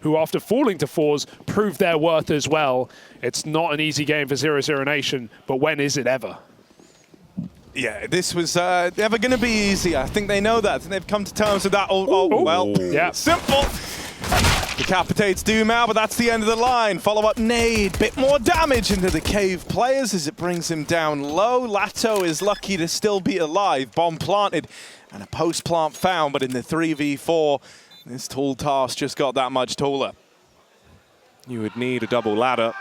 who after falling to fours proved their worth as well. It's not an easy game for 00Nation, but when is it ever? Yeah, this was never going to be easy. I think they know that, and they've come to terms with that. Well, yeah. Simple. Decapitates Doomau, but that's the end of the line. Follow-up nade, bit more damage into the cave players as it brings him down low. Lato is lucky to still be alive. Bomb planted and a post-plant found, but in the 3v4, this tall task just got that much taller. You would need a double ladder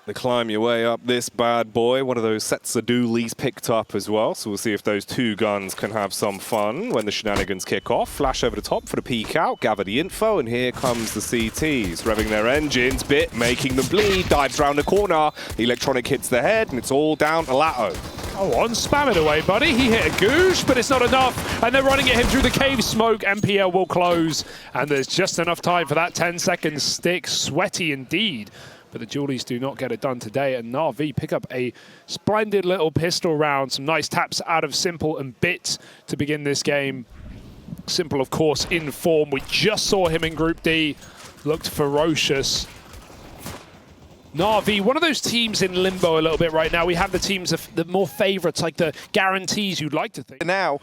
to climb your way up this bad boy. One of those sets of dualies picked up as well, so we'll see if those two guns can have some fun when the shenanigans kick off. Flash over the top for the peek out, gather the info, and here comes the CTs, revving their engines, Bit making them bleed, dives around the corner, the electronic hits the head, and it's all down to Lato. Oh, on, spam it away, buddy. He hit a goosh, but it's not enough. And they're running at him through the cave smoke. MPL will close, and there's just enough time for that 10-second stick. Sweaty indeed. But the Julies do not get it done today, and NaVi pick up a splendid little pistol round. Some nice taps out of Simple and Bit to begin this game. Simple, of course, in form. We just saw him in Group D. Looked ferocious. NaVi, one of those teams in limbo a little bit right now. We have the teams, the more favorites, like the guarantees you'd like to think. Now,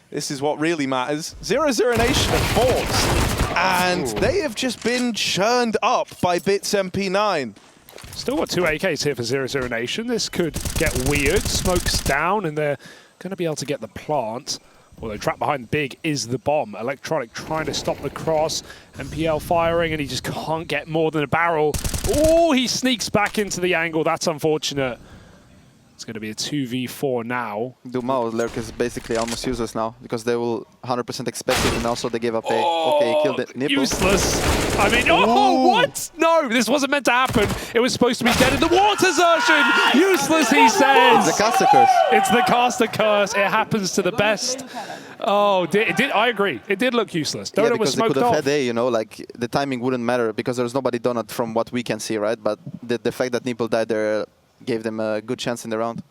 this is what really matters. 00Nation are fourth. And they have just been churned up by Bit's MP9. Still got 2 AKs here for 00Nation. This could get weird. Smoke's down, and they're going to be able to get the plant. Although trapped behind big is the bomb. Electronic trying to stop the cross. MPL firing, and he just can't get more than a barrel. Oh, he sneaks back into the angle. That's unfortunate. It's going to be a 2v4 now. Doomau lurk is basically almost useless now because they will 100% expect it, and also they gave up a okay, he killed it. Nipple. Useless. I mean, oh, what? No, this wasn't meant to happen. It was supposed to be dead in the water, Zertion. Useless, he says. It's the caster curse. It's the caster curse. It happens to the best. Oh, it did. I agree. It did look useless. Donut was smoked off. They could have had A, you know, like the timing wouldn't matter because there's nobody Donut from what we can see, right? But the fact that Nipple died there gave them a good chance in the round.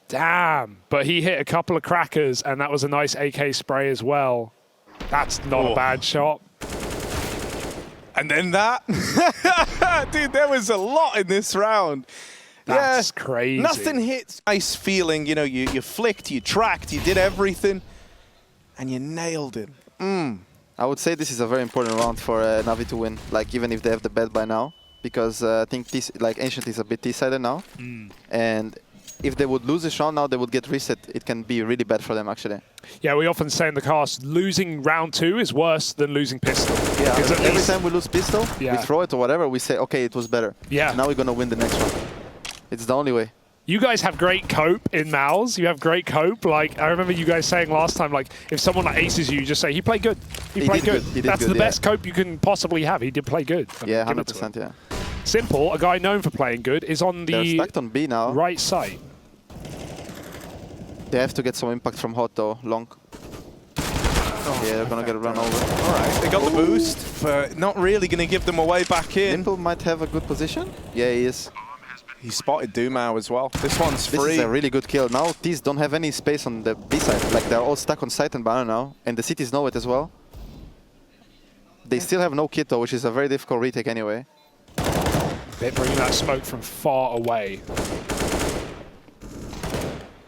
Damn, but he hit a couple of crackers, and that was a nice AK spray as well. That's not a bad shot. And then that. Dude, there was a lot in this round. That's crazy. Nothing hits. Nice feeling, you know, you flicked, you tracked, you did everything, and you nailed it. I would say this is a very important round for NaVi to win, like even if they have the bet by now. Because I think this, like Ancient is a bit T-sided now, and if they would lose this round now, they would get reset. It can be really bad for them, actually. Yeah, we often say in the cast, losing round 2 is worse than losing pistol. Yeah, every time we lose pistol, we throw it or whatever, we say, okay, it was better. Yeah. So now we're going to win the next round. It's the only way. You guys have great cope in Mouse. You have great cope. Like, I remember you guys saying last time, like, if someone like aces you, just say, he played good. He played good. That's the best cope you can possibly have. He did play good. Yeah, 100%, yeah. Simple, a guy known for playing good, is on the They're stacked on B now. Right side. They have to get some impact from Hot though, long. Yeah, they're gonna get run over. Alright, they got the boost, but not really gonna give them a way back in. Simple might have a good position. Yeah, he is. He spotted Doomau as well. This one's free. This is a really good kill. Now T's don't have any space on the B side. Like they're all stuck on site and banner now. And the cities know it as well. They still have no kit though, which is a very difficult retake anyway. They're bringing that smoke from far away.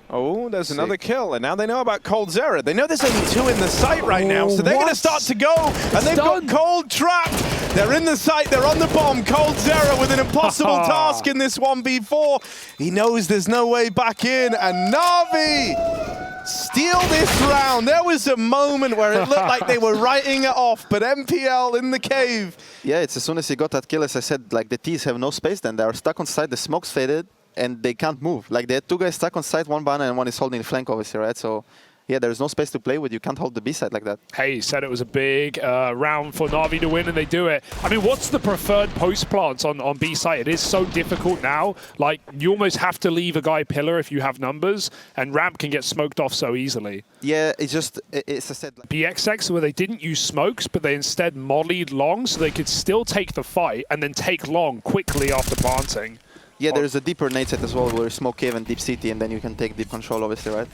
Oh, there's another kill, and now they know about Coldzera. They know there's only 2 in the site right now, so they're going to start to go, and they've got Cold trapped. They're in the site, they're on the bomb. Coldzera with an impossible task in this 1v4. He knows there's no way back in, and NaVi steal this round. There was a moment where it looked like they were writing it off, but MPL in the cave. Yeah, it's as soon as he got that kill, as I said, like the T's have no space then. They are stuck on site, the smoke's faded, and they can't move. Like they had 2 guys stuck on site, 1 banner and 1 is holding the flank obviously, right? So yeah, there's no space to play with. You can't hold the B side like that. Hey, you said it was a big round for NaVi to win, and they do it. I mean, what's the preferred post plants on B side? It is so difficult now. Like, you almost have to leave a guy pillar if you have numbers, and ramp can get smoked off so easily. Yeah, it's just, it's a set. Like BXX, where they didn't use smokes, but they instead mollied long, so they could still take the fight and then take long quickly after planting. Yeah, there's a deeper nade set as well, where you smoke cave and deep city, and then you can take deep control, obviously, right?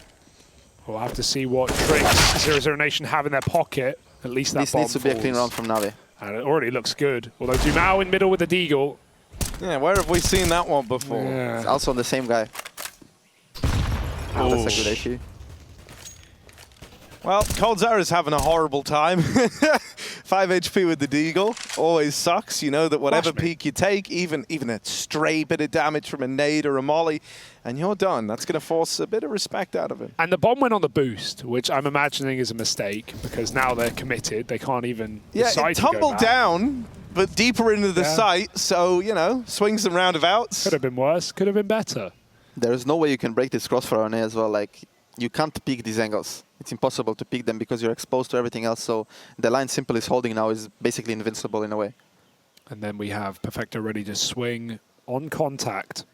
We'll have to see what tricks 00Nation have in their pocket. At least that this needs to be a clean round from NaVi. And it already looks good. Although Dumao in middle with the Deagle. Yeah, where have we seen that one before? Yeah. It's also on the same guy. Oh, that's a good issue. Well, Coldzera's having a horrible time. 5 HP with the Deagle always sucks. You know that whatever peak you take, even a stray bit of damage from a nade or a molly, and you're done. That's going to force a bit of respect out of him. And the bomb went on the boost, which I'm imagining is a mistake because now they're committed. They can't even decide it to go tumbled back. down, but deeper into the site. So, you know, swings and roundabouts. Could have been worse. Could have been better. There's no way you can break this crossfire on A as well. Like, you can't peek these angles. It's impossible to peek them because you're exposed to everything else. So the line Simple is holding now is basically invincible in a way. And then we have Perfecto ready to swing on contact.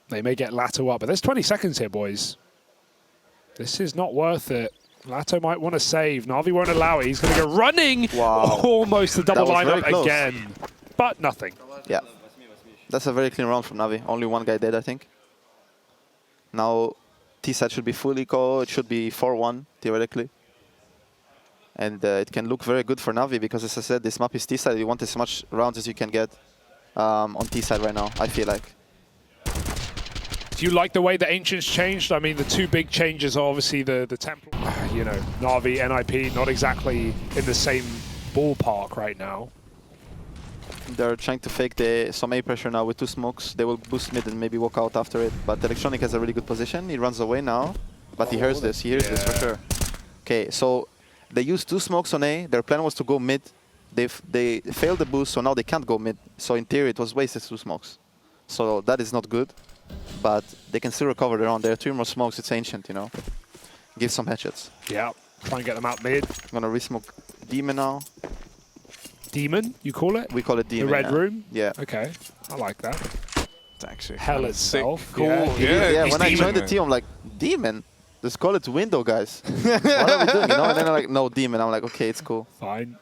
They may get Lato up, but there's 20 seconds here, boys. This is not worth it. Lato might want to save. Navi won't allow it. He's going to go running. Wow. Almost the double That was very lineup close. again. But nothing. Yeah. That's a very clean round from Navi. Only one guy dead, I think. Now, T-side should be full eco. It should be 4-1, theoretically. And it can look very good for Navi because, as I said, this map is T-side. You want as much rounds as you can get on T-side right now, I feel like. Do you like the way the Ancients changed? I mean, the two big changes are obviously the Temple. You know, Navi, NIP, not exactly in the same ballpark right now. They're trying to fake some A pressure now with 2 smokes. They will boost mid and maybe walk out after it. But Electronic has a really good position. He runs away now. But he hears this. He hears this for sure. Okay, so they used 2 smokes on A. Their plan was to go mid. They failed the boost, so now they can't go mid. So in theory, it was wasted 2 smokes. So that is not good. But they can still recover their own. There are 3 more smokes. It's Ancient, you know. Give some headshots. Yeah, try and get them out mid. I'm going to resmoke Demon now. Demon, you call it? We call it Demon. The Red Room? Yeah. Okay, I like that. It's actually Hell itself. Cool. Yeah, he's when I Demon. joined the team, I'm like, Demon? Just call it Window, guys. What are we doing? You know? And then I'm like, no, Demon. I'm like, okay, it's cool. Fine.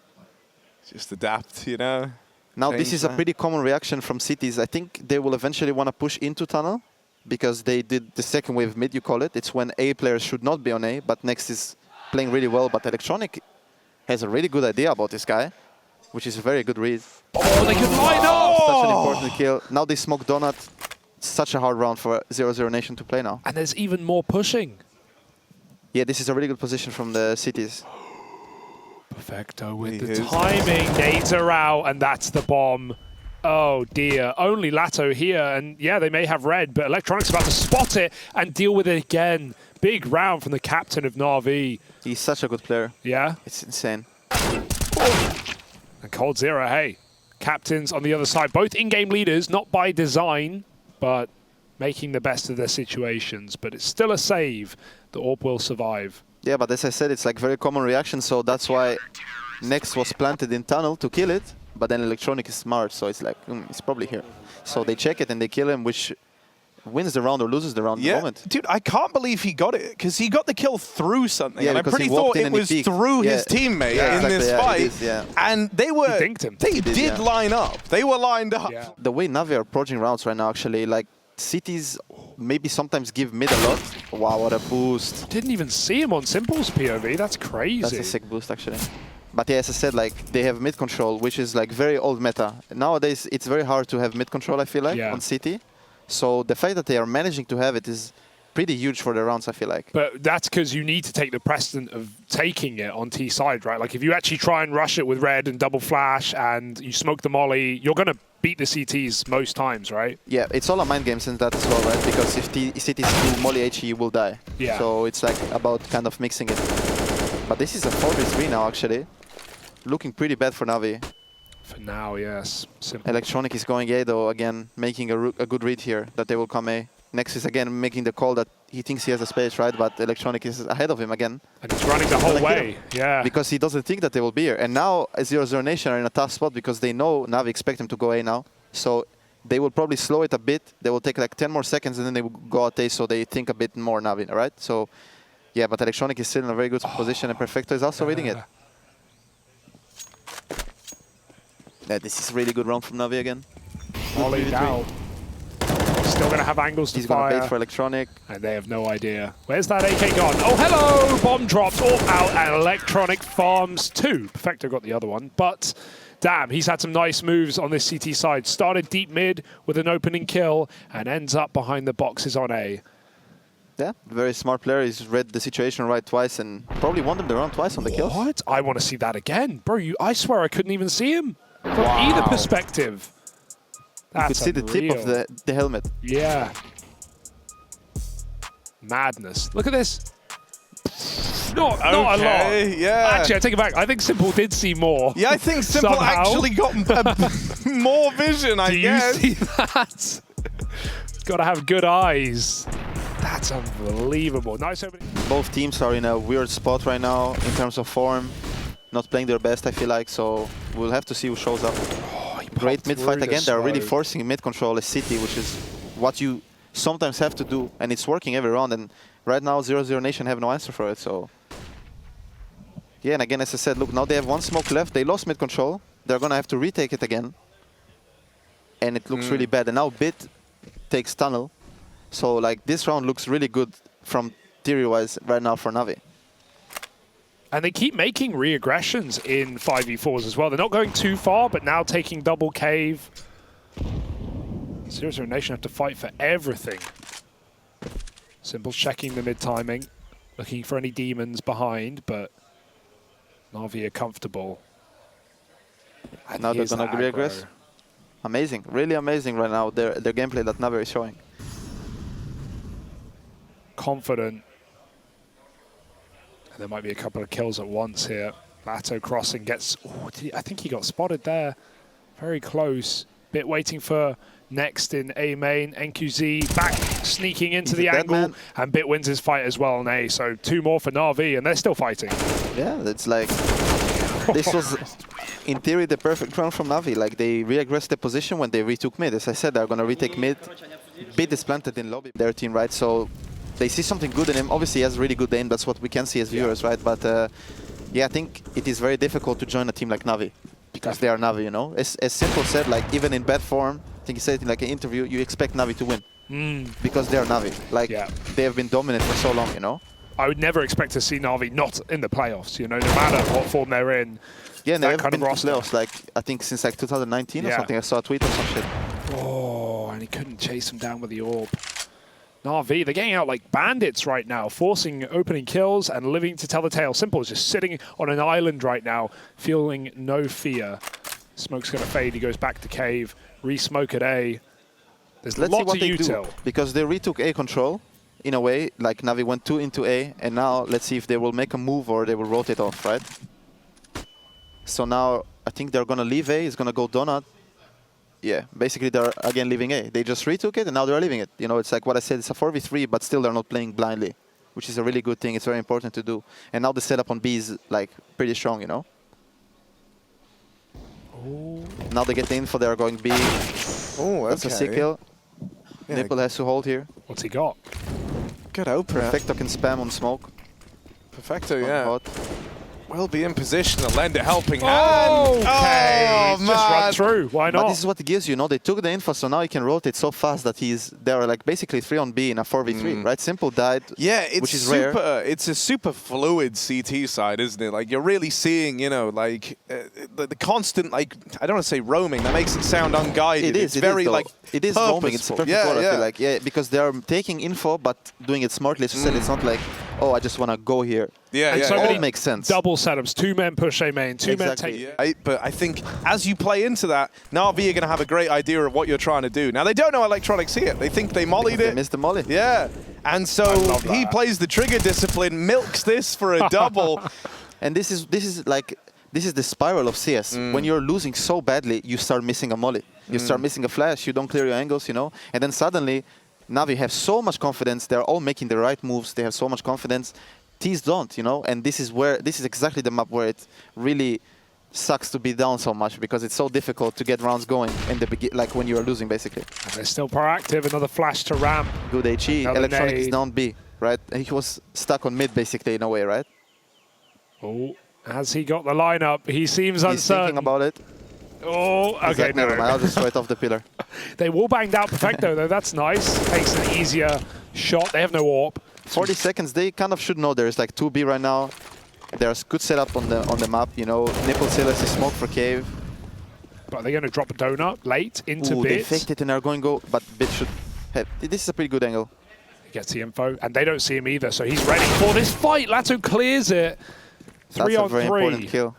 Just adapt, you know. Now, Change this is a that. pretty common reaction from cities. I think they will eventually want to push into tunnel because they did the second wave mid, you call it. It's when A players should not be on A, but Next is playing really well. But Electronic has a really good idea about this guy, which is a very good read. Oh, they can line up! Such an important kill. Now they smoke Donut. Such a hard round for 00Nation to play now. And there's even more pushing. Yeah, this is a really good position from the cities. Perfecto with He the is. timing. Nades are out, and that's the bomb. Oh dear, only Lato here, and yeah, they may have red, but Electronic's about to spot it and deal with it again. Big round from the captain of NaVi. He's such a good player. Yeah? It's insane. And Coldzera, hey, captains on the other side, both in-game leaders, not by design, but making the best of their situations. But it's still a save. The Orb will survive. Yeah, but as I said, it's like very common reaction, so that's why Next was planted in tunnel to kill it, but then Electronic is smart, so it's like, it's probably here. So they check it and they kill him, which wins the round or loses the round at the moment. Dude, I can't believe he got it, because he got the kill through something, Yeah, and I because he pretty walked thought in it and he was peeked. through Yeah. his teammate Yeah, in exactly, this yeah, fight, it is, yeah. and they were, He dinked him. they did, did yeah. line up. They were lined up. Yeah. The way Navi are approaching rounds right now, actually, like, cities maybe sometimes give mid a lot. Wow, what a boost. Didn't even see him on Simple's POV. That's crazy. That's a sick boost, actually. But yeah, as I said, like, they have mid control, which is like very old meta. Nowadays, it's very hard to have mid control, I feel like, on City. So the fact that they are managing to have it is pretty huge for the rounds, I feel like. But that's because you need to take the precedent of taking it on T side, right? Like if you actually try and rush it with red and double flash and you smoke the molly, you're going to beat the CTs most times, right? Yeah, it's all a mind game since that as well, right? Because if CTs do molly HE, you will die. Yeah. So it's like about kind of mixing it. But this is a 4v3 now, actually. Looking pretty bad for Navi. For now, yes. Simple. Electronic is going A though, again, making a good read here that they will come A. Next is again making the call that he thinks he has a space, right? But Electronic is ahead of him again. And he's running the whole way, yeah. Because he doesn't think that they will be here. And now 00Nation are in a tough spot because they know Navi expect him to go A now. So they will probably slow it a bit. They will take like 10 more seconds and then they will go out A, so they think a bit more Navi, right? So yeah, but Electronic is still in a very good position and Perfecto is also reading it. Yeah, this is really good round from Navi again. Molly out. Still still going to have angles to He's going to fire. bait for electronic. And they have no idea. Where's that AK gone? Oh, hello! Bomb dropped all out, and electronic farms two. Perfecto got the other one, but damn, he's had some nice moves on this CT side. Started deep mid with an opening kill and ends up behind the boxes on A. Yeah, very smart player. He's read the situation right twice and probably won them the round twice on the kills. What? I want to see that again. Bro, I swear I couldn't even see him from either perspective. You could see the tip of the helmet. Yeah. Madness. Look at this. Not a lot. Yeah. Actually, I take it back. I think Simple did see more. Yeah, I think Simple Somehow. actually got more vision, I guess. Do you see that? Got to have good eyes. That's unbelievable. Nice opening. Both teams are in a weird spot right now in terms of form. Not playing their best, I feel like, so we'll have to see who shows up. Great mid fight again. They're really forcing mid control as City, which is what you sometimes have to do, and it's working every round. And right now, 00Nation have no answer for it. So yeah, and again, as I said, look, now they have one smoke left. They lost mid control. They're gonna have to retake it again, and it looks really bad. And now Bit takes tunnel, so like this round looks really good from theory-wise right now for Navi. And they keep making re-aggressions in 5v4s as well. They're not going too far, but now taking double cave. 00Nation have to fight for everything. Simple checking the mid-timing, looking for any demons behind, but Navi are comfortable. And Now they're here's gonna the re-aggress. aggro. Amazing, really amazing right now, their gameplay that Navi is showing. Confident. And there might be a couple of kills at once here. Lato crossing gets... Oh, I think he got spotted there. Very close. Bit waiting for next in A main. NQZ back sneaking into the angle. Man. And Bit wins his fight as well on A. So 2 more for NaVi, and they're still fighting. Yeah, it's like... this was, in theory, the perfect round from Navi. Like, they re-aggressed the position when they retook mid. As I said, they're going to retake mid. Bit is planted in lobby, their team, right? So they see something good in him. Obviously, he has really good aim. That's what we can see as viewers, right? But yeah, I think it is very difficult to join a team like Navi because they are Navi, you know? As Simple said, like, even in bad form, I think he said it in like an interview, you expect Navi to win because they are Navi. Like, they have been dominant for so long, you know? I would never expect to see NaVi not in the playoffs, you know, no matter what form they're in. Yeah, and they haven't been to roster. playoffs, like, I think since like 2019 or something. I saw a tweet or some shit. Oh, and he couldn't chase him down with the orb. NaVi, they're getting out like bandits right now, forcing opening kills and living to tell the tale. Simple is just sitting on an island right now, feeling no fear. Smoke's going to fade. He goes back to cave, re-smoke at A. There's Let's see lots what of they do, util. because they retook A control in a way. Like, Navi went 2 into A, and now let's see if they will make a move or they will rotate off, right? So now I think they're going to leave A. It's going to go donut. Yeah, basically they're again leaving A. They just retook it and now they're leaving it. You know, it's like what I said, it's a 4v3, but still they're not playing blindly, which is a really good thing. It's very important to do. And now the setup on B is like pretty strong, you know? Ooh. Now they get the info, they're going B. Oh, That's a sick kill. Yeah. Nipple has to hold here. What's he got? Good opener. Perfecto can spam on smoke. Perfecto, On yeah. hot. Will be in position to lend a helping Oh, hand. okay. Oh, Just run man. through. Why But not? this is what it gives you know? They took the info, so now he can rotate so fast that they're like basically 3 on B in a 4v3, right? Simple died, Yeah, it's which is super. rare. It's a super fluid CT side, isn't it? Like, you're really seeing, you know, like the constant, like, I don't want to say roaming. That makes it sound unguided. It is. It's it very is, though. like it is roaming. It's a purposeful. perfect Yeah, word, I yeah. feel like. Yeah, because they are taking info but doing it smartly. As you said, it's not like, oh, I just want to go here. Yeah, And yeah. so yeah. many All makes sense. Double setups, 2 men push A main, 2 men Exactly. take. Yeah, but I think as you play into that, NaVi are going to have a great idea of what you're trying to do. Now, they don't know electronics here. They think they mollied They it. missed the molly. Yeah. And so love he that. plays the trigger discipline, milks this for a double. And this is the spiral of CS. When you're losing so badly, you start missing a molly. You start missing a flash. You don't clear your angles, you know. And then suddenly, Navi have so much confidence. They're all making the right moves. They have so much confidence. Tees don't, you know. And this is exactly the map where it really sucks to be down so much because it's so difficult to get rounds going in the like when you are losing, basically. And they're still proactive. Another flash to ramp. Good HE. Another Electronic is nade. down B, right? He was stuck on mid, basically, in a way, right? Oh, has he got the lineup? He seems He's uncertain. thinking about it. Oh, okay, Exactly, never mind. I'll just throw it off the pillar. They wall banged out Perfecto though, that's nice. Takes an easier shot, they have no AWP. 40 seconds, they kind of should know there's like 2B right now. There's good setup on the map, you know. Nipple Silas is smoke for cave. But they're going to drop a donut late into Ooh, Bit. they faked it and are going go, but Bit should have. This is a pretty good angle. Gets the info, and they don't see him either, so he's ready for this fight. Lato clears it. That's a very important kill.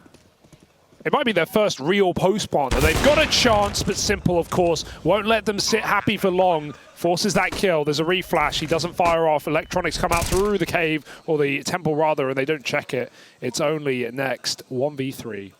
It might be their first real post-partner. They've got a chance, but Simple, of course, won't let them sit happy for long. Forces that kill. There's a reflash. He doesn't fire off. Electronics come out through the cave, or the temple rather, and they don't check it. It's only next 1v3.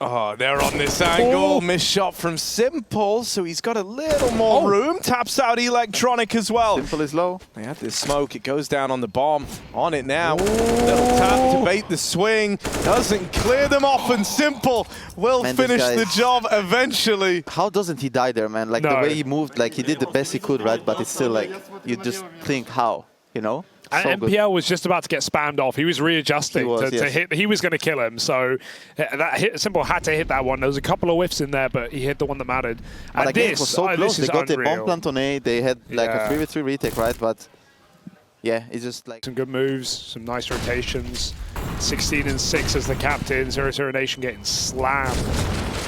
Oh, they're on this angle. Missed shot from Simple, so he's got a little more room. Taps out Electronic as well. Simple is low. They had this smoke. It goes down on the bomb. On it now. Little tap to bait the swing. Doesn't clear them off, and Simple will finish the job eventually. How doesn't he die there, man? Like the way he moved, like he did the best he could, right? But it's still like, you just think how, you know? And so MPL was just about to get spammed off. He was readjusting to hit. He was going to kill him. So that Simple had to hit that one. There was a couple of whiffs in there, but he hit the one that mattered. But and again, it was so close. They got unreal. the bomb plant on A. They had like a 3v3 retake, right? But yeah, it's just like some good moves, some nice rotations. 16 and 6 as the captain. 00Nation getting slammed.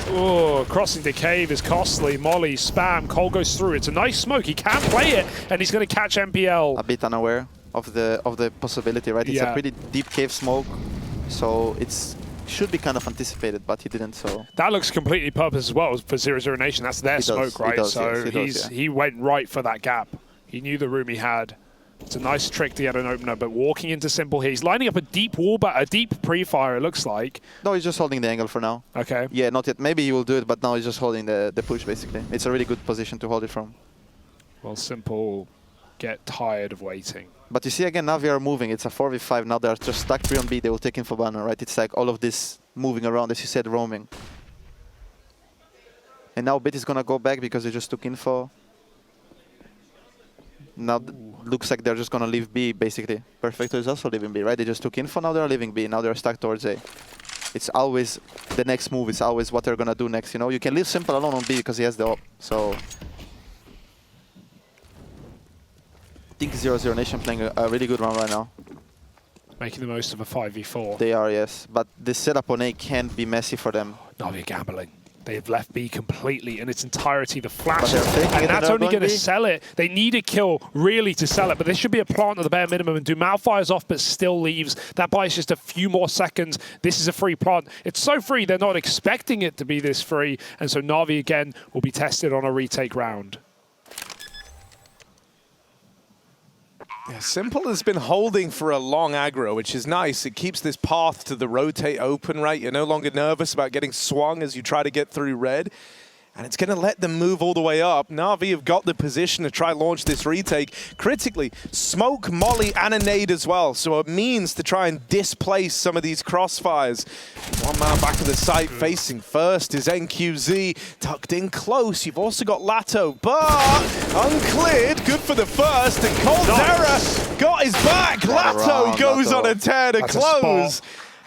Oh, crossing the cave is costly. Molly, spam, Cole goes through. It's a nice smoke. He can play it, and he's going to catch MPL. A bit unaware of the possibility, right? It's a pretty deep cave smoke, so it's should be kind of anticipated, but he didn't. So that looks completely purpose as well for 00Nation. That's their smoke, right? So he went right for that gap. He knew the room he had. It's a nice trick to get an opener, but walking into Simple here, he's lining up a deep wall, but a deep pre-fire. It looks like. No, he's just holding the angle for now. Okay. Yeah, not yet. Maybe he will do it, but now he's just holding the push basically. It's a really good position to hold it from. Well, Simple get tired of waiting. But you see again, NaVi are moving. It's a 4v5 now. They are just stuck 3 on B. They will take info banner, right? It's like all of this moving around, as you said, roaming. And now Bit is gonna go back because they just took info. Now looks like they're just gonna leave B basically. Perfecto is also leaving B, right? They just took info. Now they're leaving B. Now they're stuck towards A. It's always the next move. It's always what they're gonna do next. You know, you can leave Simple alone on B because he has the op. So. I think 00Nation playing a really good round right now. Making the most of a 5v4. They are, yes. But the setup on A can be messy for them. NaVi gambling. They've left B completely in its entirety. The flash, and that's only going to sell it. They need a kill, really, to sell it. But there should be a plant at the bare minimum. And Dumal fires off, but still leaves. That buys just a few more seconds. This is a free plant. It's so free, they're not expecting it to be this free. And so NaVi, again, will be tested on a retake round. Yeah, Simple has been holding for a long aggro, which is nice. It keeps this path to the rotate open, right? You're no longer nervous about getting swung as you try to get through red. And it's going to let them move all the way up. NaVi have got the position to try launch this retake. Critically, smoke, molly, and a nade as well. So it means to try and displace some of these crossfires. One man back of the site facing first is NQZ. Tucked in close. You've also got Lato, but uncleared. Good for the first. And Coldzera got his back. Lato goes on a tear to close.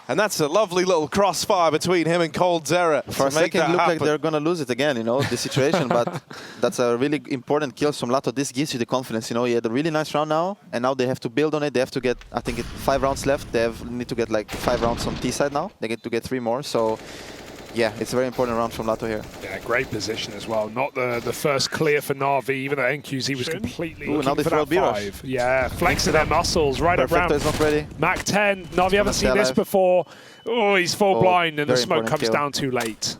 And that's a lovely little crossfire between him and Coldzera. For a second, it looked like they're going to lose it again, you know, the situation. But that's a really important kill from Lato. This gives you the confidence, you know. He had a really nice round now, and now they have to build on it. They have to get, I think, 5 rounds left. They need to get like 5 rounds on T side now. They get to get 3 more. So, yeah, it's a very important round from Lato here. Yeah, great position as well. Not the first clear for NaVi, even though NQZ was completely now they throw a B-rush. Yeah, flexing their muscles right around. Perfecto is not ready. Mac 10, NaVi haven't seen this before. Oh, he's full blind, and the smoke comes down too late.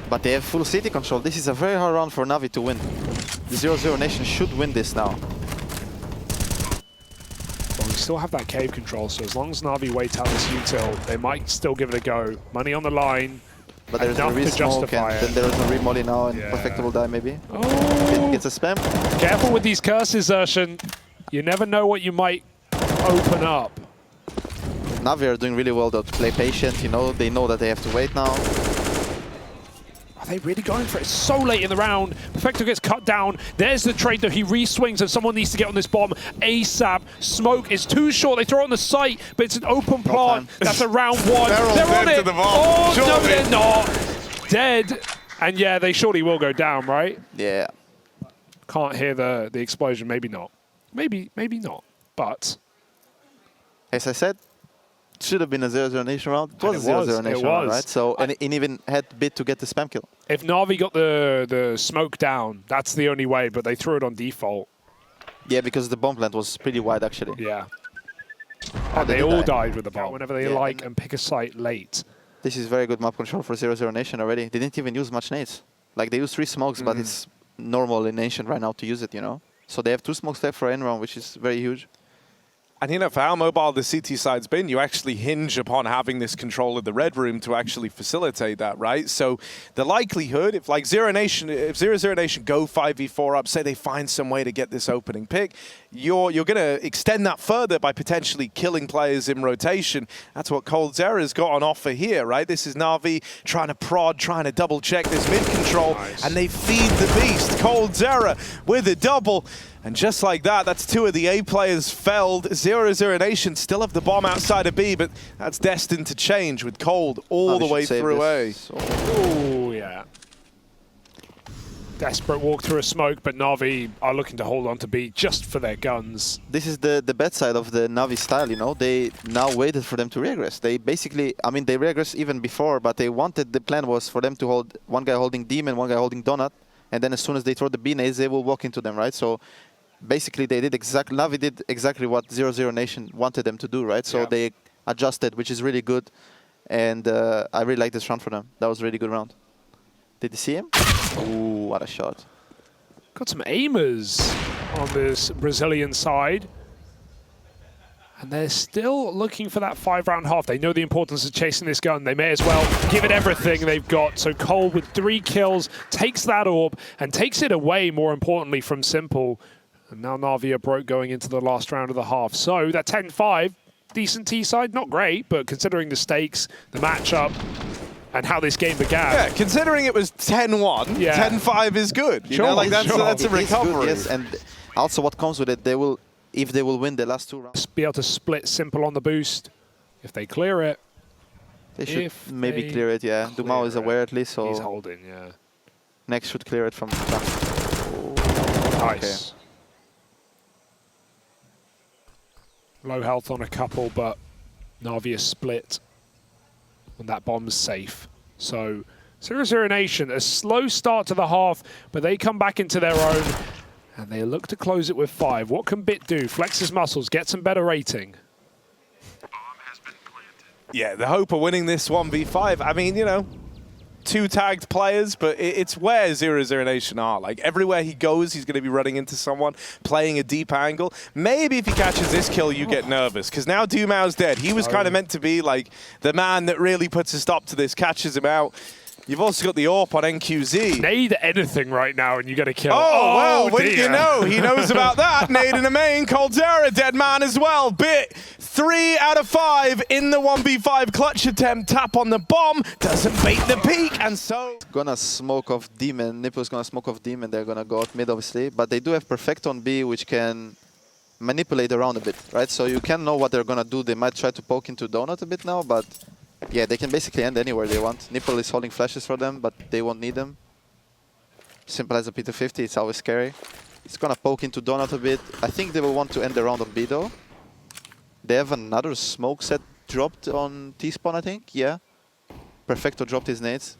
But they have full city control. This is a very hard round for NaVi to win. The 00Nation should win this now. Well, we still have that cave control, so as long as NaVi wait out this util, they might still give it a go. Money on the line. But there's no re-smoke, and then there is no re-molly now, and Perfecto will die maybe. Oh. Gets a spam. Careful with these curses, Urshan. You never know what you might open up. NaVi are doing really well though to play patient, you know, they know that they have to wait now. Are they really going for it? It's so late in the round. Perfecto gets cut down. There's the trade though. He re-swings and someone needs to get on this bomb ASAP. Smoke is too short. They throw it on the site, but it's an open plant. That's a round 1. They're on it. The Oh, no, they're not. dead. And yeah, they surely will go down, right? Yeah. Can't hear the explosion. Maybe not. Maybe not. But as I said, it should have been a 00Nation round. It was a 00Nation round, right? So, and it even had bit to get the spam kill. If Navi got the smoke down, that's the only way, but they threw it on default. Yeah, because the bomb plant was pretty wide, actually. Yeah. Oh, And they all died with the bomb whenever they Yeah, like and pick a site late. This is very good map control for 00Nation already. They didn't even use much nades. Like, they used 3 smokes, but it's normal in Nation right now to use it, you know? So they have 2 smokes left for end round, which is very huge. And you know, for how mobile the CT side's been, you actually hinge upon having this control of the red room to actually facilitate that, right? So the likelihood, if like 00Nation go 5v4 up, say they find some way to get this opening pick, you're going to extend that further by potentially killing players in rotation. That's what Coldzera's got on offer here, right? This is Navi trying to prod, trying to double check this mid control, and they feed the beast. Coldzera with a double. And just like that, that's 2 of the A players felled. 00Nation still have the bomb outside of B, but that's destined to change with Cold all the way through A. Oh, yeah. Desperate walk through a smoke, but Navi are looking to hold on to B just for their guns. This is the bad side of the Navi style, you know? They now waited for them to regress. They basically, I mean, they regressed even before, but they wanted, the plan was for them to hold one guy holding Demon, one guy holding Donut, and then as soon as they throw the B nades, they will walk into them, right? So basically, they did Navi did exactly what 00Nation wanted them to do, right? So they adjusted, which is really good. And I really like this round for them. That was a really good round. Did you see him? Ooh, what a shot. Got some aimers on this Brazilian side. And they're still looking for that 5-round half. They know the importance of chasing this gun. They may as well give it everything they've got. So Cole with 3 kills takes that orb and takes it away, more importantly, from Simple. And now Navi are broke going into the last round of the half. So that 10-5, decent T-side, not great, but considering the stakes, the matchup, and how this game began. Yeah, considering it was 10-1, 10-5 is good. You know, like that's a recovery. Good, yes, and also what comes with it, they will, if they will win the last 2 rounds, be able to split Simple on the boost. If they clear it. they should maybe clear it, yeah. Dumao is aware at least, so he's holding, yeah. next should clear it from the top. Nice. Okay. Low health on a couple, but Navi is split. And that bomb's safe. So 00Nation, a slow start to the half, but they come back into their own. And they look to close it with 5. What can Bit do? Flex his muscles, get some better rating. Yeah, the hope of winning this 1v5. I mean, you know, 2 tagged players, but it's where 00Nation are. Like, everywhere he goes, he's going to be running into someone, playing a deep angle. Maybe if he catches this kill, you get nervous, because now Dumao's dead. He was kind of meant to be, like, the man that really puts a stop to this, catches him out. You've also got the AWP on NQZ. Nade anything right now and you get a kill. Oh, well, wouldn't you know? He knows about that. Nade in the main. Coldzera, dead man as well. Bit 3 out of 5 in the 1v5 clutch attempt. Tap on the bomb. Doesn't bait the peak. And so... Gonna smoke off Demon. Nippo's gonna smoke off Demon. They're gonna go out mid, obviously. But they do have Perfect on B, which can manipulate around a bit, right? So you can know what they're gonna do. They might try to poke into Donut a bit now, but... yeah, they can basically end anywhere they want. Nipple is holding flashes for them, but they won't need them. Simple as a P250, it's always scary. It's gonna poke into Donut a bit. I think they will want to end the round on B though. They have another smoke set dropped on T-spawn, I think, yeah. Perfecto dropped his nades.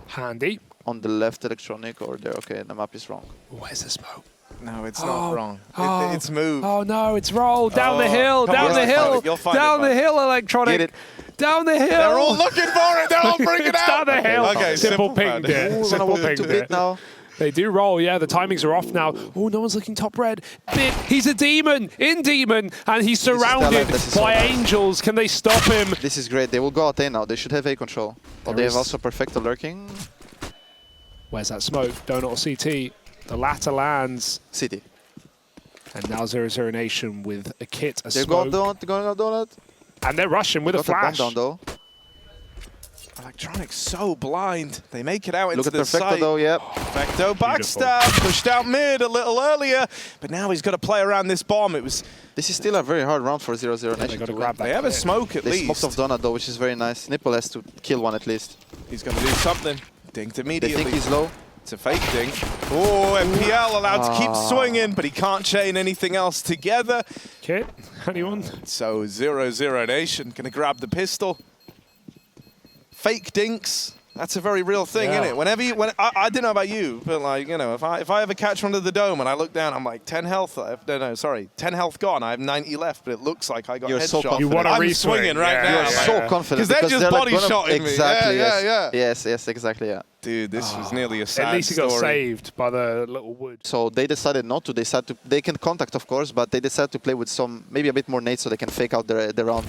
Handy. On the left electronic or there, okay, the map is wrong. Where's the smoke? No, it's not wrong. Oh, It's moved. Oh no, it's rolled. Down the hill, down the hill, down the hill, electronic. Down the hill. They're all looking for it. They're all bringing it out. Down the hill. Okay, Simple pinged it. Simple pinged it. Now. They do roll, yeah. The timings are off now. Oh, no one's looking top red. Bit, he's a demon, in demon, and he's surrounded by angels. Can they stop him? This is great. They will go out A now. They should have A control. But they have also Perfecto lurking. Where's that smoke? Donut or CT? The latter lands. City. And now 00Nation with a kit, a They're smoke. going out Donut. And they're rushing with a flash. Bomb down, though. Electronics so blind. They make it out Look into at the Perfecto site. though, yeah. Perfecto backstab, pushed out mid a little earlier, but now he's got to play around this bomb. This is still a very hard round for 00Nation got to to grab win. They have a smoke at They least. smoked off Donut though, which is very nice. Nipple has to kill one at least. He's going to do something. Dinked They immediately. think he's low. It's a fake dink. Oh, MPL allowed to keep swinging, but he can't chain anything else together. Kit, anyone? So 00Nation going to grab the pistol. Fake dinks. That's a very real thing, Yeah. isn't it? Whenever you, I don't know about you, but like, you know, if I ever catch one of the dome and I look down, I'm like 10 health. No, sorry, 10 health gone. I have 90 left, but it looks like I got You're so headshot. confident. You want to I'm re-swing. swinging right Yeah, now. You're yeah, so yeah. confident. Because they're just body like shotting me. Exactly, Yeah, yes. yeah. Yes, exactly, yeah. Dude, this was nearly a sad At least he got story. saved by the little wood. So they decided not to. They can contact, of course, but they decided to play with some, maybe a bit more nades so they can fake out the round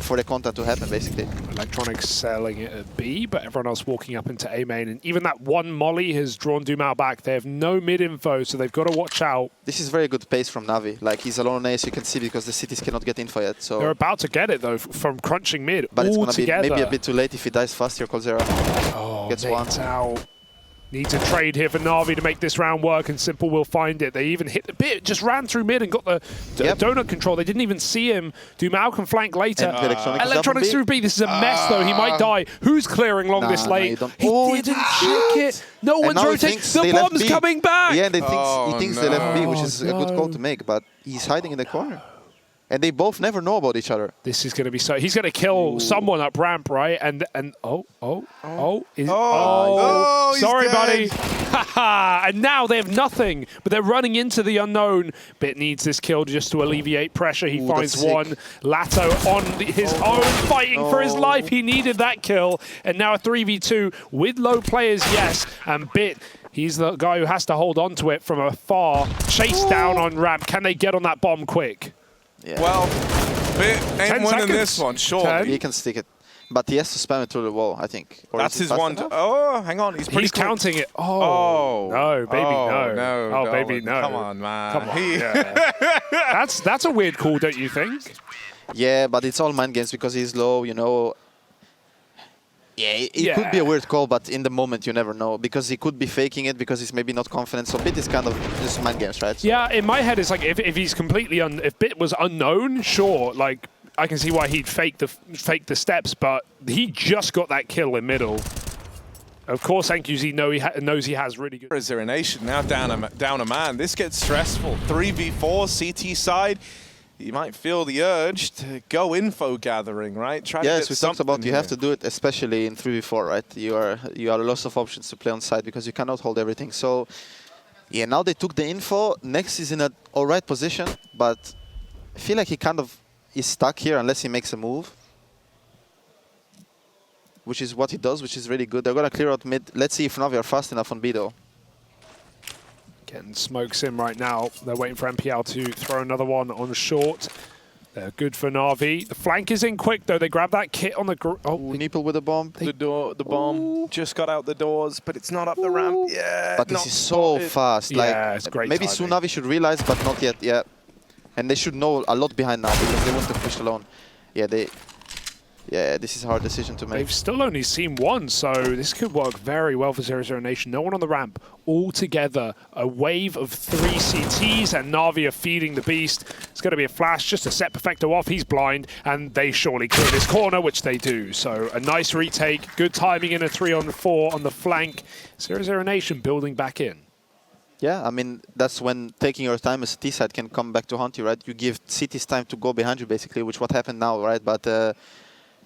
for the contact to happen, basically. Electronics selling it at B, but everyone else walking up into A main. And even that one molly has drawn Dumao back. They have no mid info, so they've got to watch out. This is very good pace from Navi. Like, he's alone on ace, you can see, because the cities cannot get info yet. So, They're about to get it, though, from crunching mid but it's all going to be together. maybe a bit too late if he dies fast here, Coldzera. Oh, Gets nades one. out. Needs a trade here for Navi to make this round work, and Simple will find it. They even hit the bit, just ran through mid and got the donut control. They didn't even see him. Dumao can flank later. And Electronics through B. This is a mess, though. He might die. Who's clearing long this late? you He don't. didn't check it. No And one's now he rotating. thinks The they left bomb's B. coming back. Yeah, and he thinks they left B, which is a good call no. to make, but he's hiding in the corner. And they both never know about each other. This is going to be so. He's going to kill someone up ramp, right? And Oh, sorry, he's buddy. dead. Haha. And now they have nothing, but they're running into the unknown. Bit needs this kill just to alleviate pressure. He finds that's sick. one. Lato on his own, fighting for his life. He needed that kill, and now a 3v2 with low players. Yes, and Bit. He's the guy who has to hold on to it from afar. Chase down on ramp. Can they get on that bomb quick? Yeah. Well, Bit 10 ain't winning seconds. this one, sure. 10. He can stick it. But he has to spam it through the wall, I think. Or That's is it his fast one. enough? Oh, hang on. He's pretty He's quick. counting it. Oh. No, baby, no. No, Oh, baby, no. Come on, man. Come on. Yeah. That's a weird call, don't you think? Yeah, but it's all mind games because he's low, you know. Yeah, it could be a weird call, but in the moment you never know. Because he could be faking it because he's maybe not confident. So Bit is kind of just mind games, right? So Yeah, in my head, it's like if he's completely if Bit was unknown, sure, like I can see why he'd fake the steps, but he just got that kill in middle. Of course, NQZ knows he has really good. 00Nation now down a man. This gets stressful. 3v4 CT side. You might feel the urge to go info gathering, right? Try yes, to we get talked about you here. have to do it, especially in 3v4, right? You are lots of options to play on side because you cannot hold everything. So yeah, now they took the info. Next is in an alright position, but I feel like he kind of is stuck here unless he makes a move. Which is what he does, which is really good. They're gonna clear out mid. Let's see if Navi are fast enough on B though. Getting smokes in right now. They're waiting for MPL to throw another one on short. They're good for Navi. The flank is in quick though. They grab that kit on the Nipple with a bomb. The bomb just got out the doors, but it's not up the ramp. Yeah, But this is so fast. Yeah, Like it's great maybe timing. soon Navi should realize, but not yet. Yeah, and they should know a lot behind now because they want to push alone. Yeah, this is a hard decision to make. They've still only seen one, so this could work very well for 00Nation. No one on the ramp. All together, a wave of 3 CTs, and Navi are feeding the beast. It's going to be a flash, just to set Perfecto off. He's blind, and they surely clear this corner, which they do. So a nice retake, good timing in a 3-on-4 on the flank. 00Nation building back in. Yeah, I mean, that's when taking your time as a T-side can come back to haunt you, right? You give cities time to go behind you, basically, which what happened now, right? But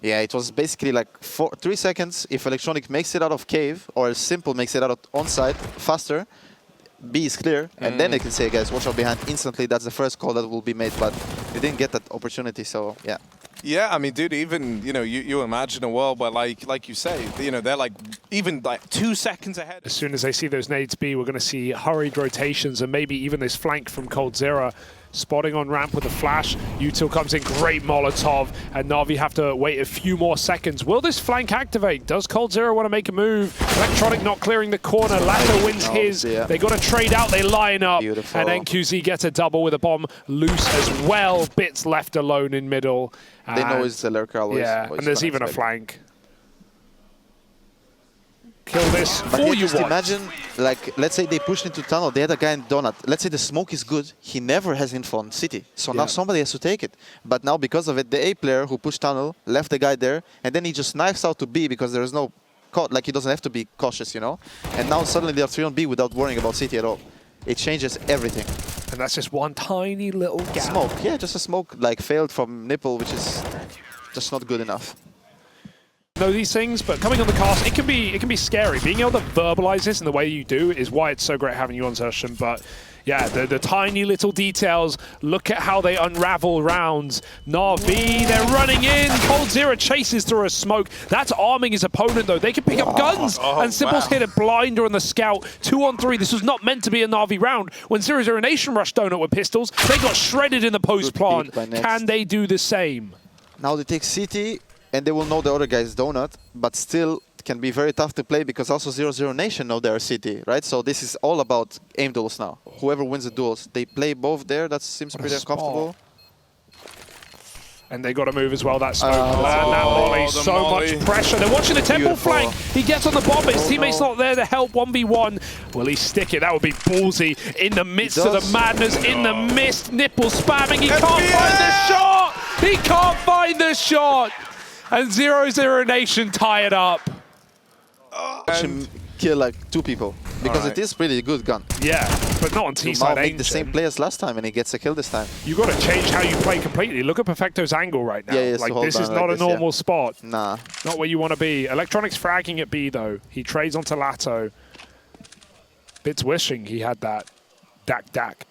yeah, it was basically like 3 seconds. If Electronic makes it out of cave, or Simple makes it out of onside faster, B is clear, and then they can say, guys, watch out behind instantly. That's the first call that will be made, but they didn't get that opportunity, so yeah. Yeah, I mean, dude, even, you know, you imagine a world where, like you say, you know, they're like, even like 2 seconds ahead. As soon as they see those nades B, we're going to see hurried rotations and maybe even this flank from Coldzera. Spotting on ramp with a flash. Util comes in, great Molotov, and Navi have to wait a few more seconds. Will this flank activate? Does Coldzera want to make a move? Electronic not clearing the corner. Lato wins his. Yeah. They got to trade out, they line up. Beautiful. And NQZ gets a double with a bomb loose as well. Bits left alone in middle. They know it's the lurker always. Yeah, always and there's gonna even a expect. flank. kill this But for yeah, you just want. imagine, like, let's say they pushed into tunnel, they had a guy in donut. Let's say the smoke is good, he never has info on city. So now somebody has to take it. But now because of it, the A player who pushed tunnel left the guy there, and then he just knifes out to B because there is no, like he doesn't have to be cautious, you know? And now suddenly they are 3 on B without worrying about city at all. It changes everything. And that's just one tiny little gap. Smoke, yeah, just a smoke like failed from Nipple, which is just not good enough. Know these things, but coming on the cast, it can be scary. Being able to verbalize this in the way you do is why it's so great having you on session. But yeah, the tiny little details. Look at how they unravel rounds. NaVi, they're running in. Coldzera chases through a smoke. That's arming his opponent though. They can pick up guns, and Simple's hit a blinder on the scout. 2 on 3. This was not meant to be a NaVi round. When 00Nation rushed Donut with pistols, they got shredded in the post plant. Can they do the same? Now they take city. And they will know the other guy's donut, but still it can be very tough to play because also 00Nation know their city, right? So this is all about aim duels now. Whoever wins the duels, they play both there. That seems pretty comfortable. And they got to move as well. That smoke, that molly, so much pressure. They're watching the temple flank. He gets on the bomb, but his teammate's not there to help 1v1. Will he stick it? That would be ballsy. In the midst of the madness, in the mist, Nipple spamming. He can't find the shot. He can't find the shot. And 00Nation tie it up. And kill like 2 people because it is pretty good gun. Yeah, but not on T-side make the same play as last time and he gets a kill this time. You got to change how you play completely. Look at Perfecto's angle right now. Yeah, like this is not a normal spot. Nah. Not where you want to be. Electronics fragging at B though. He trades onto Lato. Bits wishing he had that. Dak. Dak.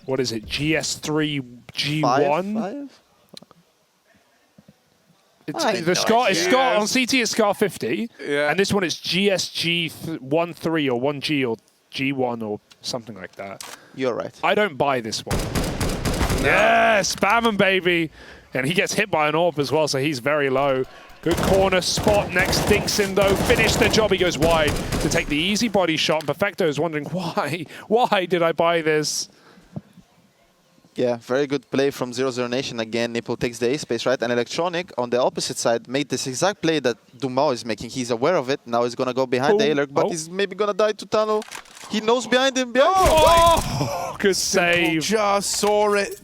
What is it? GS3 G1? 5? The Scar, it's Scar on CT is Scar 50, and this one is GSG 13 or 1G or G1 or something like that. You're right. I don't buy this one. Yeah, spam him, baby. And he gets hit by an orb as well, so he's very low. Good corner spot next. Dinks him though. Finish the job. He goes wide to take the easy body shot. And Perfecto is wondering why. Why did I buy this? Yeah, very good play from 00Nation again. Nipple takes the A space, right? And Electronic on the opposite side made this exact play that Dumao is making. He's aware of it. Now he's going to go behind the A-lurk, but he's maybe going to die to tunnel. He knows behind him. Good save. Just saw it.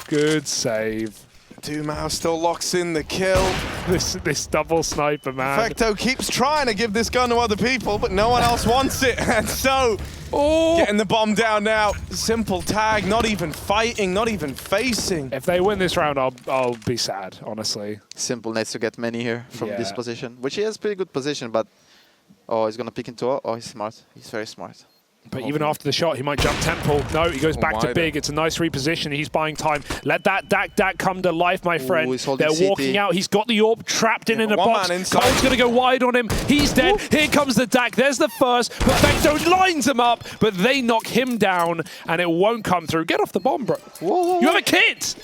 Good save. Dumao still locks in the kill. This double sniper, man. Perfecto keeps trying to give this gun to other people, but no one else wants it. And so, getting the bomb down now. Simple tag, not even fighting, not even facing. If they win this round, I'll be sad, honestly. Simple needs to get many here from this position, which he has pretty good position, but he's going to pick into A. Oh, he's smart. He's very smart. But even after the shot, he might jump temple. No, he goes back to big. It's a nice reposition. He's buying time. Let that Dak come to life, my friend. They're walking out. He's got the orb trapped in a box. Cole's going to go wide on him. He's dead. Here comes the Dak. There's the first. Perfecto lines him up, but they knock him down, and it won't come through. Get off the bomb, bro. Whoa. You have a kit!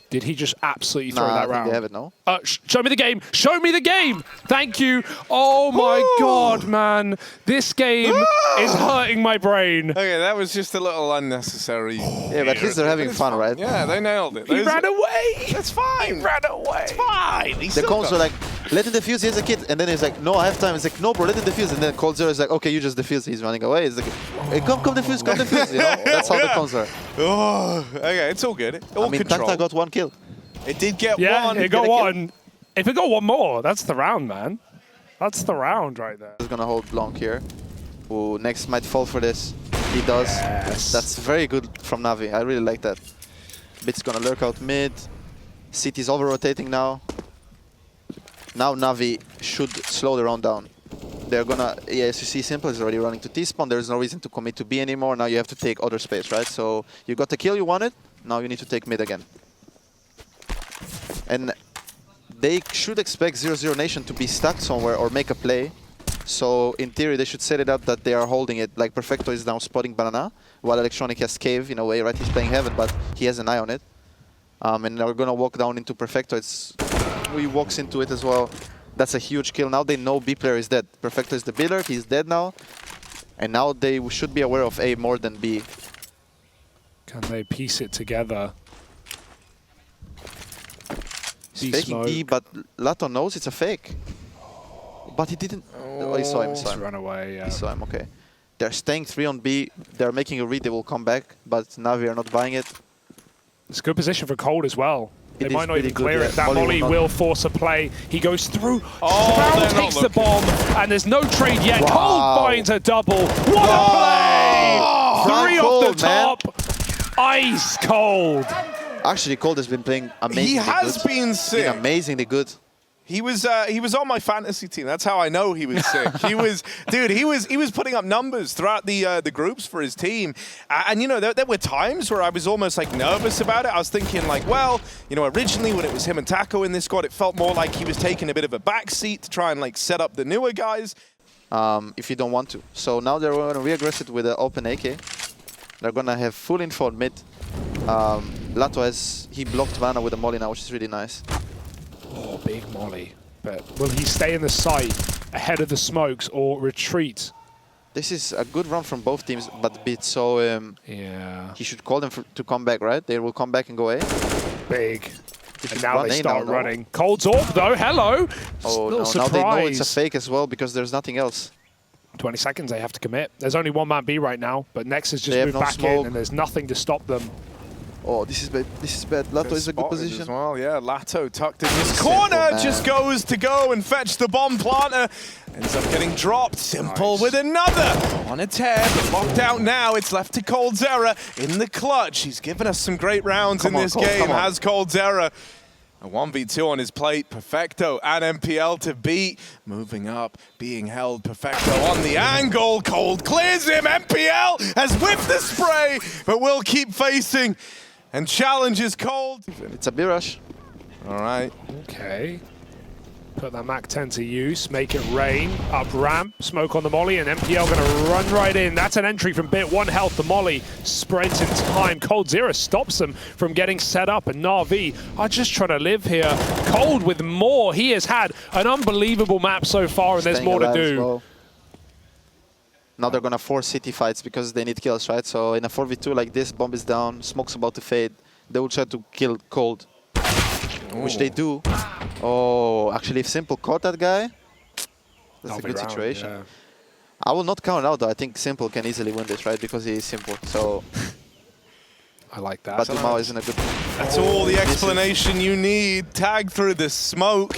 Did he just absolutely throw that round? I think they have it, no? Show me the game. Show me the game. Thank you. Oh my God, man. This game is hurting my brain. Okay, that was just a little unnecessary. Yeah, but at least they're having fun, right? Yeah, they nailed it. He ran away. That's fine. He ran away. It's fine. The Colds were like, let it defuse, he has a kit. And then he's like, no, I have time. He's like, no, bro, let it defuse. And then Coldzera is like, okay, you just defuse. He's running away. He's like, hey, come defuse, come defuse. You know? That's how the Colds are. Oh, okay, it's all good. All control. Tacta got 1 kill. It did get one. Yeah, it got one. If it got one more, that's the round, man. That's the round right there. He's gonna hold Blanc here. Who next might fall for this. He does. Yes. That's very good from Navi. I really like that. Bit's gonna lurk out mid. City's over-rotating now. Now Navi should slow the round down. They're gonna, as you see, Simple is already running to T-spawn. There's no reason to commit to B anymore. Now you have to take other space, right? So you got the kill you wanted. Now you need to take mid again. And they should expect 00Nation to be stuck somewhere or make a play. So in theory, they should set it up that they are holding it. Like Perfecto is now spotting Banana, while Electronic has Cave in a way, right? He's playing Heaven, but he has an eye on it. And they're gonna walk down into Perfecto. He walks into it as well. That's a huge kill. Now they know B player is dead. Perfecto is the builder. He's dead now. And now they should be aware of A more than B. Can they piece it together? He's faking B, but Lato knows it's a fake. But he didn't. Oh, he saw him. He saw Just him. run away, yeah. He saw him. Okay. They're staying 3 on B. They're making a read. They will come back, but Navi are not buying it. It's a good position for Cold as well. They It might is not pretty even good, clear yeah. it. That Molly Molly will not- will force a play. He goes through. Oh, Sprout they're not takes the looking. bomb, and there's no trade yet. Wow. Cold finds a double. What a play! Frank 3 off Cold, the top. Ice cold. Actually, Cold has been playing amazingly He has good. been sick. Amazingly good. He was on my fantasy team. That's how I know he was sick. He was, dude. He was putting up numbers throughout the groups for his team. And you know, there were times where I was almost like nervous about it. I was thinking like, well, you know, originally when it was him and Taco in this squad, it felt more like he was taking a bit of a backseat to try and like set up the newer guys. If you don't want to. So now they're going to re-aggress it with an open AK. They're going to have full info on mid. Lato he blocked Vanna with a molly now, which is really nice. Oh, big Molly. But will he stay in the site ahead of the smokes or retreat? This is a good run from both teams, but a bit so... Yeah. he should call them to come back, right? They will come back and go A. Big. This And is now run they A start no? running. Cold's off though. Hello. Oh, Little no. surprise. Now they know it's a fake as well because there's nothing else. 20 seconds they have to commit. There's only one man B right now, but Nex has just They have moved no back in smoke. and there's nothing to stop them. Oh, this is bad. This is bad. Lato is a good Spotted position. as well. Yeah, Lato tucked in his Simple, corner, man. just goes to go and fetch the bomb planter. Ends up getting dropped. Simple Nice. with another on a tear, but locked out now. It's left to Coldzera in the clutch. He's given us some great rounds Come in on, this Cole, game. come on. Has Coldzera. A 1v2 on his plate, Perfecto and MPL to beat. Moving up, being held, Perfecto on the angle. Cold clears him, MPL has whipped the spray, but will keep facing and challenges Cold. It's a B-rush. All right. Okay. Put that Mac 10 to use, make it rain, up ramp, smoke on the molly, and MPL gonna run right in. That's an entry from Bit, 1 health, the molly spreads in time. Coldzera stops them from getting set up, and NaVi are just trying to live here. Cold with more. He has had an unbelievable map so far, and there's Staying more to alive as do. well. Now they're gonna force city fights because they need kills, right? So in a 4v2 like this, bomb is down, smoke's about to fade. They will try to kill Cold, which they do. Oh, actually, if Simple caught that guy, that's a good round, situation. yeah. I will not count it out though. I think Simple can easily win this, right? Because he is Simple. So, I like that. but Dumao isn't a good. That's all the explanation you need. Tag through the smoke.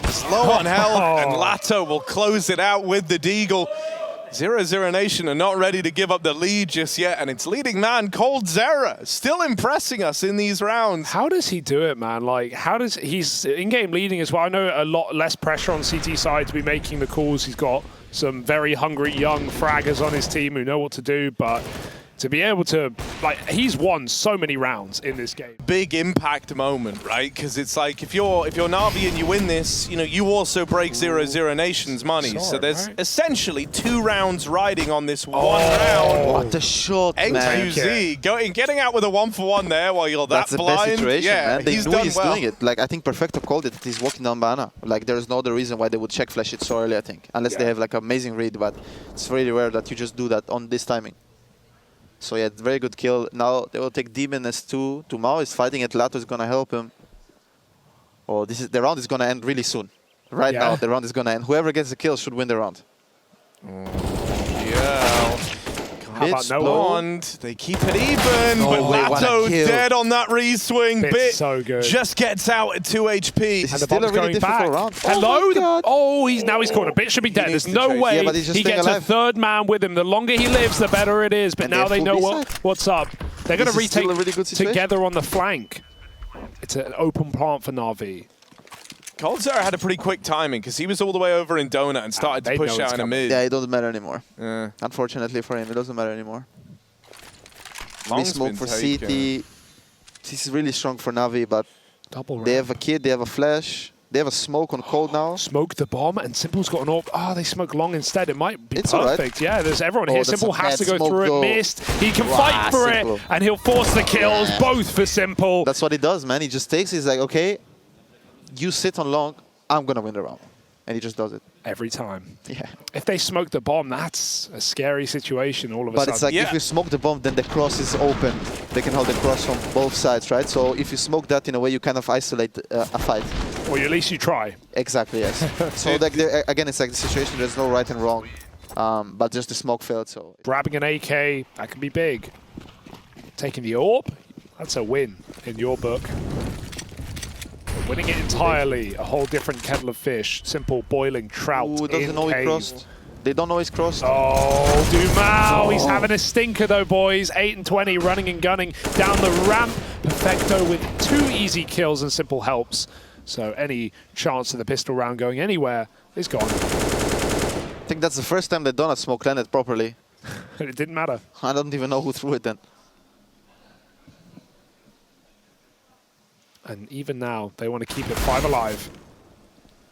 Slow on health, and Lato will close it out with the deagle. 00Nation are not ready to give up the lead just yet, and it's leading man Coldzera still impressing us in these rounds. How does he do it, man? Like, how does he's in-game leading as well? I know a lot less pressure on CT side to be making the calls. He's got some very hungry young fraggers on his team who know what to do, but to be able to, like, he's won so many rounds in this game. Big impact moment, right? Because it's like if you're Navi and you win this, you know, you also break 00Nation's money. So there's right? essentially 2 rounds riding on this one round. What a shot, man! XQZ getting out with a 1-for-1 there while you're that That's the blind. best situation, yeah, man. They he's knew done he's well. doing it. Like, I think Perfecto called it. He's walking down banana. Like, there's no other reason why they would check flash it so early, I think. Unless they have, like, amazing read, but it's really rare that you just do that on this timing. So, yeah, very good kill. Now they will take Demon as 2. Dumao is fighting it. Lato is going to help him. Oh, the round is going to end really soon. Right now, the round is going to end. Whoever gets the kill should win the round. Yeah. How about Bitch, no Blonde, they keep it even, but wait, what a Lato kill. dead on that re-swing. Bit's Bit so good. just gets out at 2 HP. This is And the still a bomb's really going difficult back. round. Hello? Oh, my God. Oh, now he's caught. A Bit should be dead. needs There's to no chase. way Yeah, but he's just he staying gets alive. a 3rd man with him. The longer he lives, the better it is. But And they now have they full know B-side. what's up. They're going to This is still retake a really good situation. together on the flank. It's an open plant for NaVi. Coldzera had a pretty quick timing because he was all the way over in Donut and started they to push know out it's in a coming. mid. Yeah, it doesn't matter anymore. Yeah. Unfortunately for him, it doesn't matter anymore. Long's Smoke been for taken. CT. This is really strong for Navi, but Double they round. have a kid, they have a flash, they have a smoke on Cold now. Smoke the bomb, and Simple's got an AWP. Oh, they smoke long instead. It might be It's all right. perfect. Yeah, there's everyone Oh, here. that's Simple a has bad to go smoke, through though. it. Missed. He can Wow, fight for Simple. it, and he'll force the kills, both for Simple. That's what he does, man. He just takes it, he's like, okay, you sit on long, I'm gonna win the round. And he just does it. Every time. Yeah. If they smoke the bomb, that's a scary situation all of a But sudden. it's like Yeah. if you smoke the bomb, then the cross is open. They can hold the cross from both sides, right? So if you smoke that in a way, you kind of isolate a fight. Or at least you try. Exactly, yes. So like, again, it's like the situation, there's no right and wrong, but just the smoke failed, so. Grabbing an AK, that can be big. Taking the AWP, that's a win in your book. But winning it entirely, a whole different kettle of fish. Simple boiling trout. Ooh, doesn't know he crossed. They don't know he's crossed. Oh, Dumao, he's having a stinker though, boys. 8 and 20, running and gunning down the ramp. Perfecto with 2 easy kills, and Simple helps. So any chance of the pistol round going anywhere is gone. I think that's the first time they've done a smoke landed properly. It didn't matter. I don't even know who threw it then. And even now, they want to keep it 5 alive.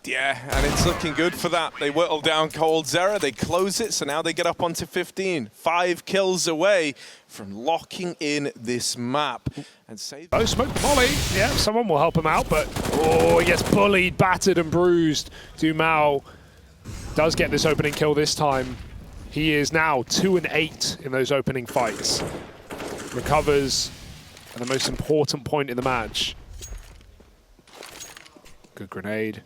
Yeah, and it's looking good for that. They whittle down Coldzera, they close it, so now they get up onto 15. 5 kills away from locking in this map. And save. Oh, smoke the molly. Yeah, someone will help him out, but oh, he gets bullied, battered and bruised. Dumao does get this opening kill this time. He is now 2 and 8 in those opening fights. Recovers at the most important point in the match. Good grenade.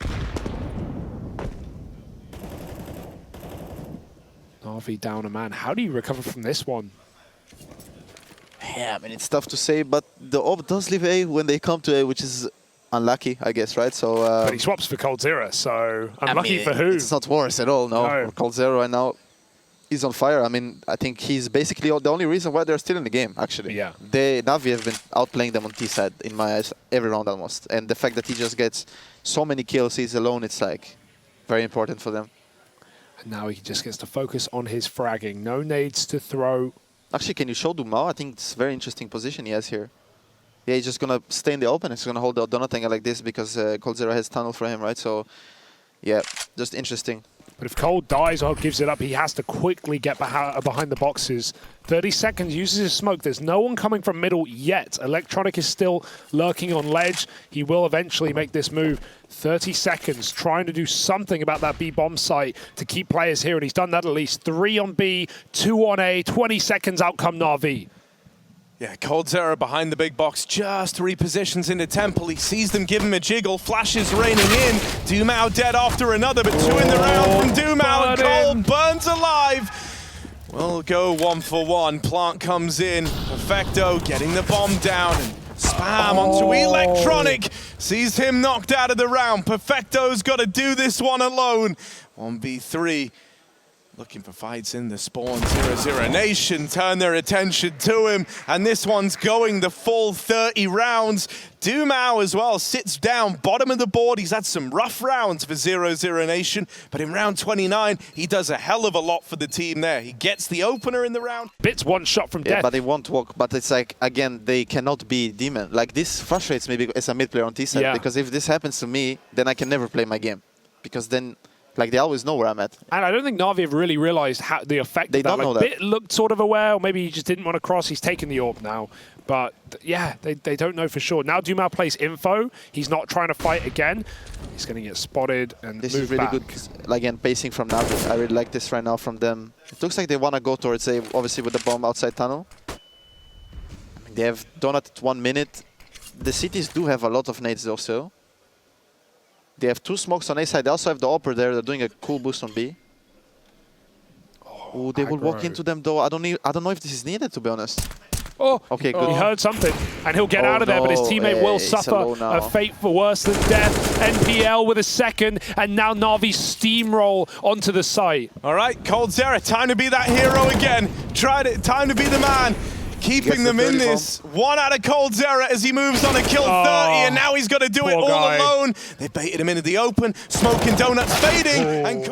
NaVi down a man. How do you recover from this one? Yeah, I mean, it's tough to say, but the AWP does leave A when they come to A, which is unlucky, I guess, right? So. But he swaps for Coldzera, so unlucky for who? It's not worse at all, no. Coldzera right now is on fire. I mean, I think he's basically the only reason why they're still in the game, actually. Yeah. NaVi have been outplaying them on T side, in my eyes, every round almost. And the fact that he just gets so many kills, he's alone, it's like very important for them. And now he just gets to focus on his fragging. No nades to throw. Actually, can you show Dumao? I think it's a very interesting position he has here. Yeah, he's just going to stay in the open. He's going to hold the donut angle like this because Coldzera has tunnel for him, right? So, yeah, just interesting. But if Cold dies or gives it up, he has to quickly get behind the boxes. 30 seconds, uses his smoke. There's no one coming from middle yet. Electronic is still lurking on ledge. He will eventually make this move. 30 seconds, trying to do something about that B bomb site to keep players here, and he's done that at least. 3 on B, 2 on A, 20 seconds, out come NaVi. Yeah, Coldzera behind the big box just repositions into Temple. He sees them give him a jiggle. Flashes raining in. Dumao dead after another, but 2 in the round from Dumao. And Cole burns alive. We'll go 1 for 1. Plant comes in. Perfecto getting the bomb down. And spam onto Electronic. Sees him knocked out of the round. Perfecto's got to do this one alone. 1v3. Looking for fights in the spawn. 00Nation turn their attention to him, and this one's going the full 30 rounds. Dumao as well sits down, bottom of the board. He's had some rough rounds for 00Nation, but in round 29, he does a hell of a lot for the team there. He gets the opener in the round. Bits 1 shot from death. But they won't walk. But it's like, again, they cannot be Demon. Like, this frustrates me as a mid player on T-side, because if this happens to me, then I can never play my game. Because then, like, they always know where I'm at. And I don't think NaVi have really realized how the effect they of that. Don't know like, that. Bit looked sort of aware, or maybe he just didn't want to cross. He's taken the AWP now. But yeah, they don't know for sure. Now Dumao plays info. He's not trying to fight again. He's going to get spotted and this move is really back. good, again, pacing from NaVi. I really like this right now from them. It looks like they want to go towards A, obviously with the bomb outside tunnel. I mean, they have donut at 1 minute. The cities do have a lot of nades though still. They have 2 smokes on A side. They also have the upper there. They're doing a cool boost on B. Oh, they will walk into them though. I don't know if this is needed, to be honest. Oh, okay, good. He heard something, and he'll get out of there, but his teammate will suffer a fate for worse than death. NPL with a second, and now NaVi steamroll onto the site. All right, Coldzera, time to be that hero again. Tried it, time to be the man. Keeping them in this. 1 out of Coldzera as he moves on a kill 30, and now he's got to do it all alone. They baited him into the open, smoking donuts fading, and